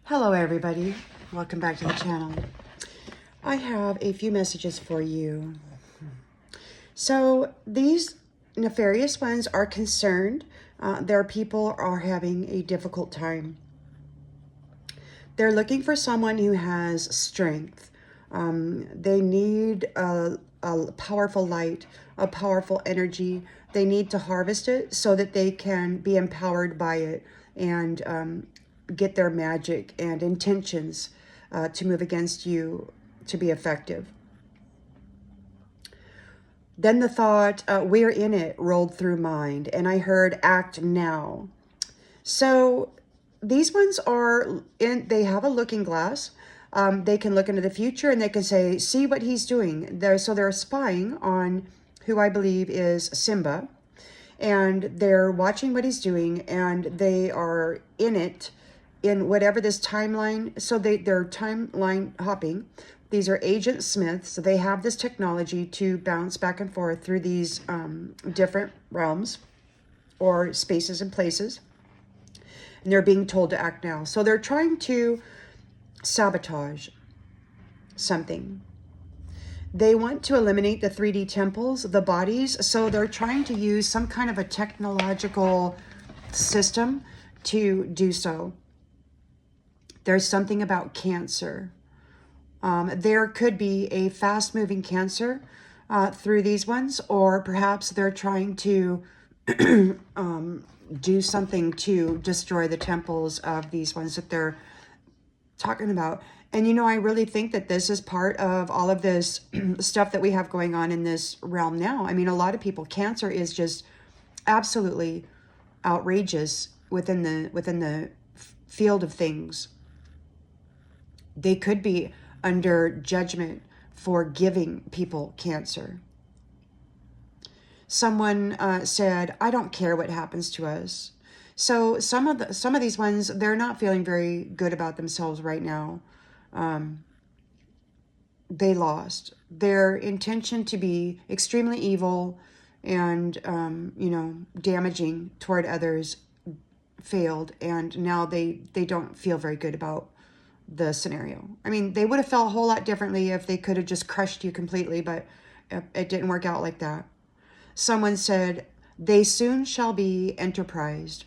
Hello everybody, welcome back to the channel. I have a few messages for you. So these nefarious ones are concerned. Their people are having a difficult time. They're looking for someone who has strength. They need a powerful light, a powerful energy. They need to harvest it so that they can be empowered by it and get their magic and intentions to move against you to be effective. Then the thought, we're in it, rolled through mind, and I heard act now. So these ones are in, they have a looking glass. They can look into the future and they can say, see what he's doing. So they're spying on who I believe is Simba, and they're watching what he's doing, and they are in it, in whatever this timeline. So they're timeline hopping. These are Agent Smiths. So they have this technology to bounce back and forth through these different realms or spaces and places. And they're being told to act now. So they're trying to sabotage something. They want to eliminate the 3D temples, the bodies. So they're trying to use some kind of a technological system to do so. There's something about cancer. There could be a fast-moving cancer through these ones, or perhaps they're trying to do something to destroy the temples of these ones that they're talking about. And, you know, I really think that this is part of all of this stuff that we have going on in this realm now. I mean, a lot of people, cancer is just absolutely outrageous within the field of things. They could be under judgment for giving people cancer. Someone said, I don't care what happens to us. So some of these ones, they're not feeling very good about themselves right now. They lost. Their intention to be extremely evil and, you know, damaging toward others failed. And now they don't feel very good about the scenario. I mean, they would have felt a whole lot differently if they could have just crushed you completely, but it didn't work out like that. Someone said, they soon shall be enterprised.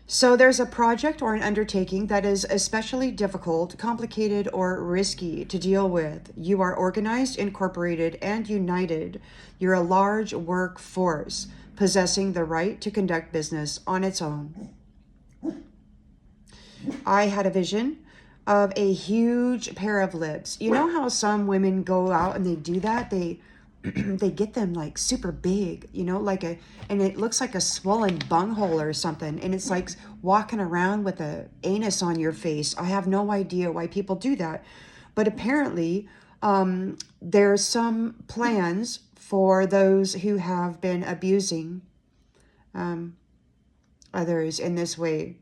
So there's a project or an undertaking that is especially difficult, complicated, or risky to deal with. You are organized, incorporated, and united. You're a large workforce possessing the right to conduct business on its own. I had a vision of a huge pair of lips. You know how some women go out and they do that? They get them like super big, you know, and it looks like a swollen bunghole or something. And it's like walking around with a anus on your face. I have no idea why people do that. But apparently there's some plans for those who have been abusing others in this way.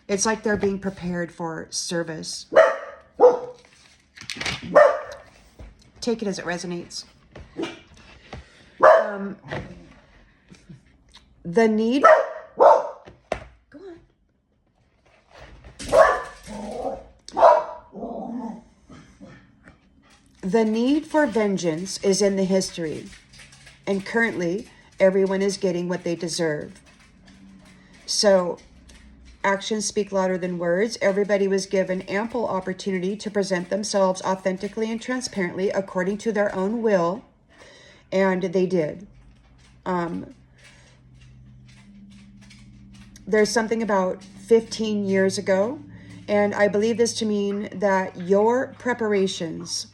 It's like they're being prepared for service. Take it as it resonates. The need... Go on. The need for vengeance is in the history. And currently, everyone is getting what they deserve. So... actions speak louder than words. Everybody was given ample opportunity to present themselves authentically and transparently according to their own will, and they did. There's something about 15 years ago, and I believe this to mean that your preparations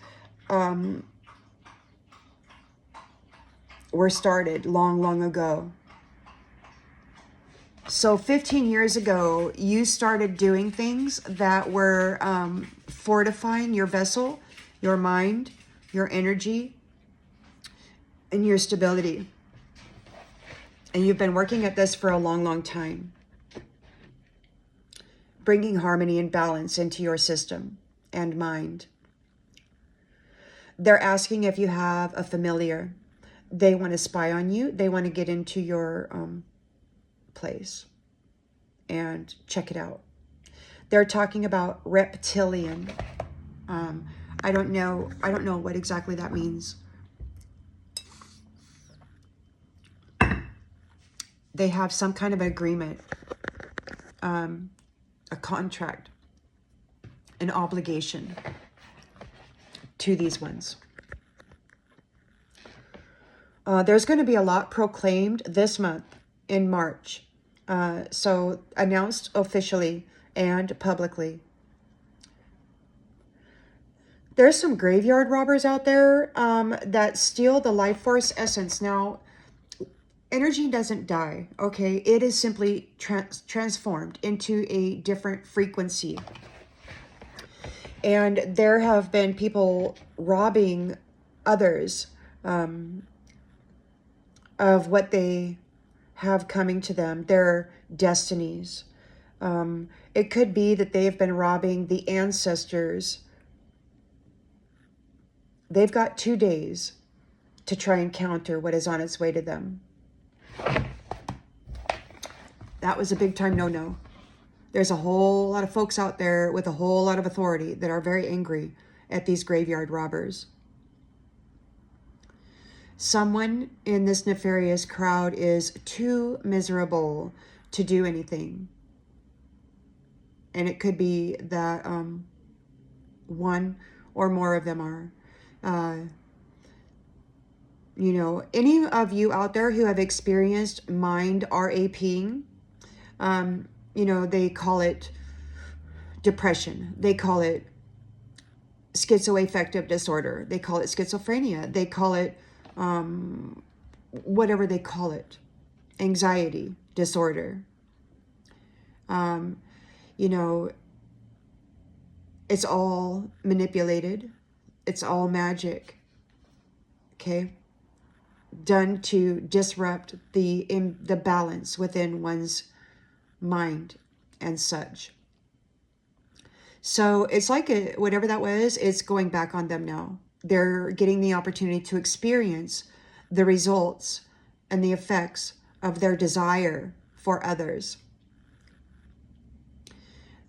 were started long, long ago. So 15 years ago, you started doing things that were fortifying your vessel, your mind, your energy, and your stability. And you've been working at this for a long, long time. Bringing harmony and balance into your system and mind. They're asking if you have a familiar. They want to spy on you. They want to get into your place and check it out. They're talking about reptilian. I don't know what exactly that means. They have some kind of agreement, a contract, an obligation to these ones. There's going to be a lot proclaimed this month in March. So announced officially and publicly. There's some graveyard robbers out there that steal the life force essence. Now, energy doesn't die, okay? It is simply transformed into a different frequency. And there have been people robbing others of what they have coming to them, their destinies. It could be that they've been robbing the ancestors. They've got 2 days to try and counter what is on its way to them. That was a big time no-no. There's a whole lot of folks out there with a whole lot of authority that are very angry at these graveyard robbers. Someone in this nefarious crowd is too miserable to do anything. And it could be that one or more of them are. You know, any of you out there who have experienced mind RAPing, you know, they call it depression. They call it schizoaffective disorder. They call it schizophrenia. They call it whatever they call it, anxiety disorder. You know, it's all manipulated. It's all magic. Okay? Done to disrupt the balance within one's mind and such. So it's like whatever that was, it's going back on them now. They're getting the opportunity to experience the results and the effects of their desire for others.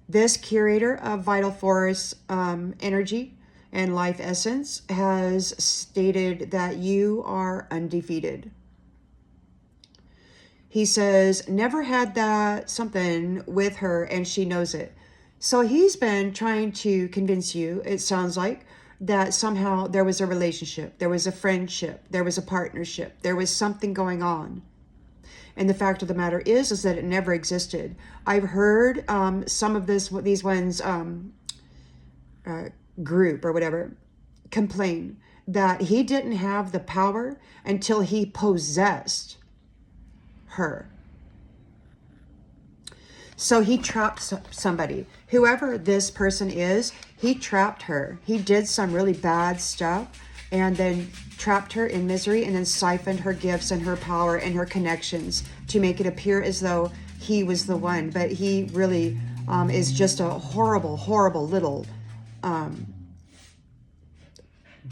This curator of vital force energy and life essence has stated that you are undefeated. He says, never had that something with her and she knows it. So he's been trying to convince you, it sounds like, that somehow there was a relationship, there was a friendship, there was a partnership, there was something going on. And the fact of the matter is that it never existed. I've heard some of these ones group or whatever complain that he didn't have the power until he possessed her. So he trapped somebody. Whoever this person is, he trapped her. He did some really bad stuff and then trapped her in misery and then siphoned her gifts and her power and her connections to make it appear as though he was the one. But he really is just a horrible, horrible little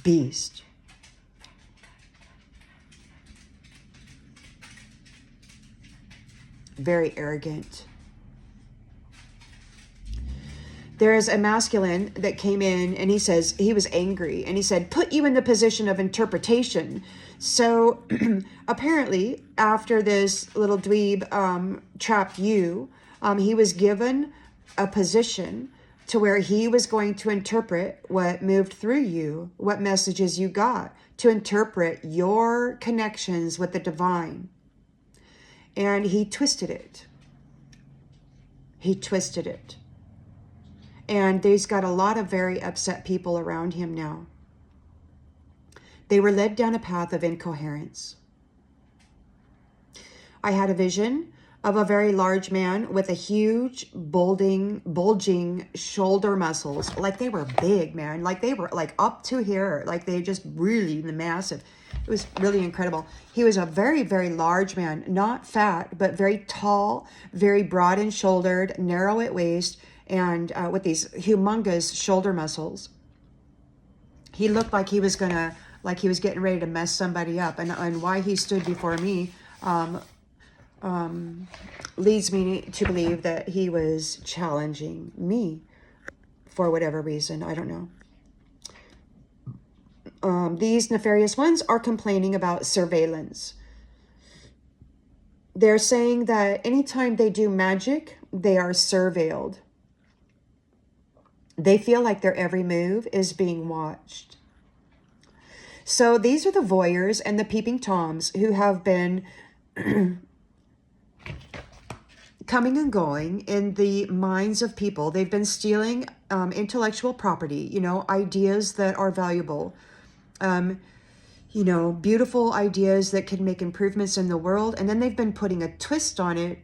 beast. Very arrogant. There's a masculine that came in and he says he was angry and he said, put you in the position of interpretation. So apparently after this little dweeb trapped you, he was given a position to where he was going to interpret what moved through you, what messages you got, to interpret your connections with the divine. And he twisted it. He twisted it. And he's got a lot of very upset people around him now. They were led down a path of incoherence. I had a vision of a very large man with a huge, bulging shoulder muscles. Like they were big, man. Like they were like up to here. Like they just really massive. It was really incredible. He was a very, very large man. Not fat, but very tall, very broad and shouldered, narrow at waist, and with these humongous shoulder muscles. He looked like he was getting ready to mess somebody up. And why he stood before me leads me to believe that he was challenging me for whatever reason. I don't know. These nefarious ones are complaining about surveillance. They're saying that anytime they do magic, they are surveilled. They feel like their every move is being watched. So these are the voyeurs and the peeping toms who have been coming and going in the minds of people. They've been stealing intellectual property, you know, ideas that are valuable, you know, beautiful ideas that can make improvements in the world. And then they've been putting a twist on it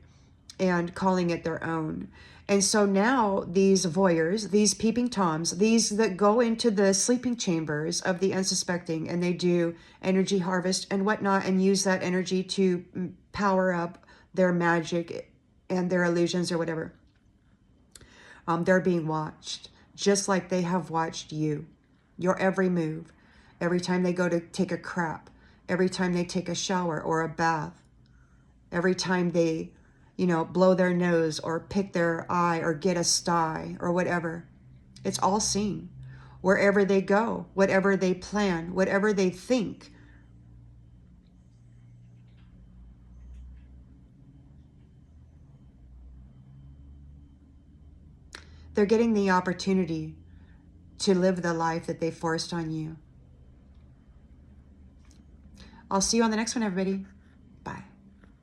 and calling it their own. And so now these voyeurs, these peeping toms, these that go into the sleeping chambers of the unsuspecting and they do energy harvest and whatnot and use that energy to power up their magic and their illusions or whatever. They're being watched just like they have watched you, your every move, every time they go to take a crap, every time they take a shower or a bath, every time they, you know, blow their nose or pick their eye or get a sty or whatever. It's all seen. Wherever they go, whatever they plan, whatever they think. They're getting the opportunity to live the life that they forced on you. I'll see you on the next one, everybody.